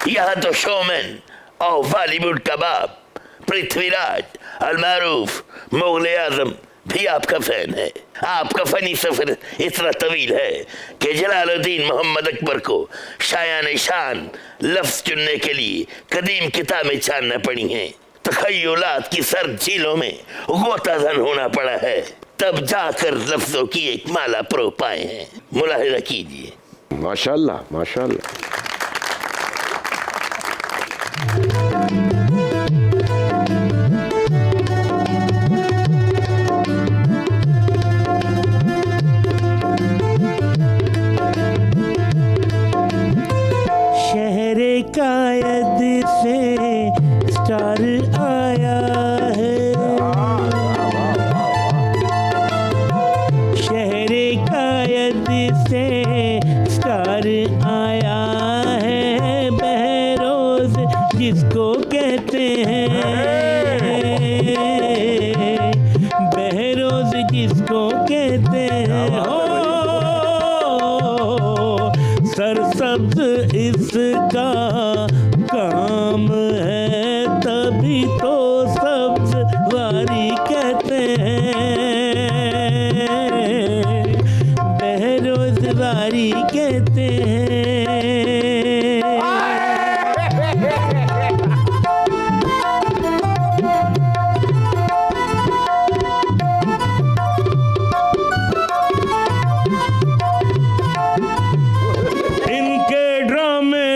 यहाँ तो शोमैन और बॉलीवुड का बाप पृथ्वीराज अलमारूफ मुगले आजम भी आपका फैन है। आपका फनी सफर इतना तवील है कि जलालुद्दीन मोहम्मद अकबर को शायान शान लफ्ज चुनने के लिए कदीम किताबें छानना पड़ी हैं। तखय्युलात की सर्द झीलों में गोताधन होना पड़ा है, तब जाकर लफ्जों की एक माला परो पाए हैं। मुलाहिजा कीजिए। माशाल्लाह माशाल्लाह। शहरे कायद से स्टार आया है, शहरे कायद से स्टार आया है, बहरोज जिसको कहते हैं, बहरोज जिसको कहते हैं। सरसब्ज इसका काम है, तभी तो सब्ज वारी कहते हैं, बेरोजगारी कहते हैं।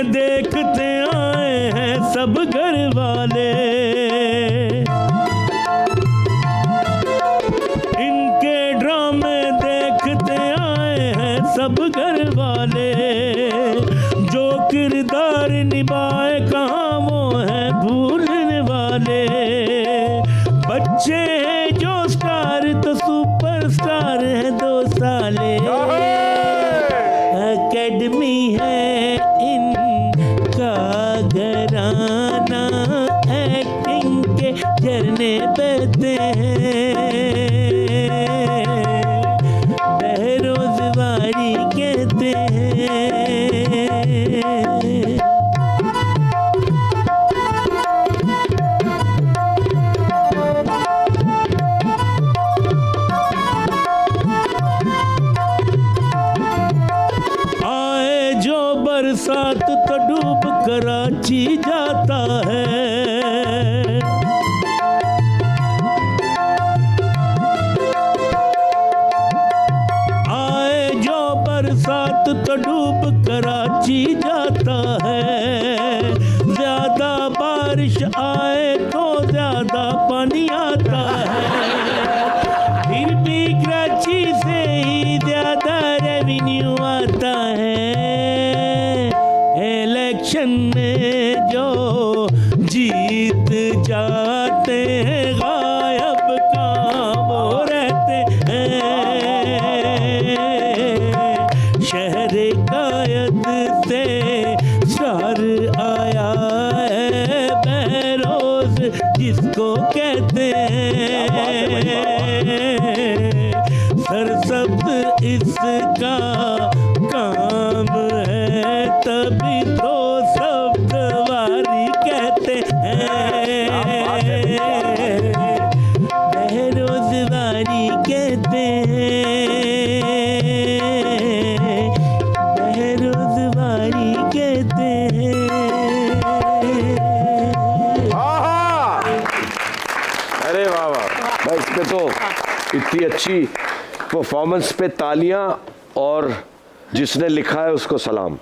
देखते आए हैं सब घर वाले, इनके ड्रामे देखते आए हैं सब घर वाले, जो किरदार निभाए कहाँ वो है भूलने वाले। बच्चे हैं जो स्टार तो सुपरस्टार है 2 साले, एकेडमी है घराना, एक्टिंग के झरने बहते हैं, बेरोजगारी कहते हैं। आए जो बरसात तो डूब कराची जाता है, आए जो बरसात तो डूब कराची जाता है, ज्यादा बारिश आए तो ज्यादा पानी आता है, फिर भी कराची से ही ज्यादा रेवेन्यू आता है। इलेक्शन में जो जीत जाते हैं गायब कहाँ वो रहते हैं, शहर कायद से स्टार आया है, बहरोज जिसको कहते हैं, सरसब्ज इसका काम है, तभी तो शब्द वारी कहते हैं, बेरोजगारी कहते हैं, बेरोजगारी कहते हैं। अरे वाह वाह भाई, इस पे तो इतनी अच्छी परफॉर्मेंस पे तालियां, और जिसने लिखा है उसको सलाम।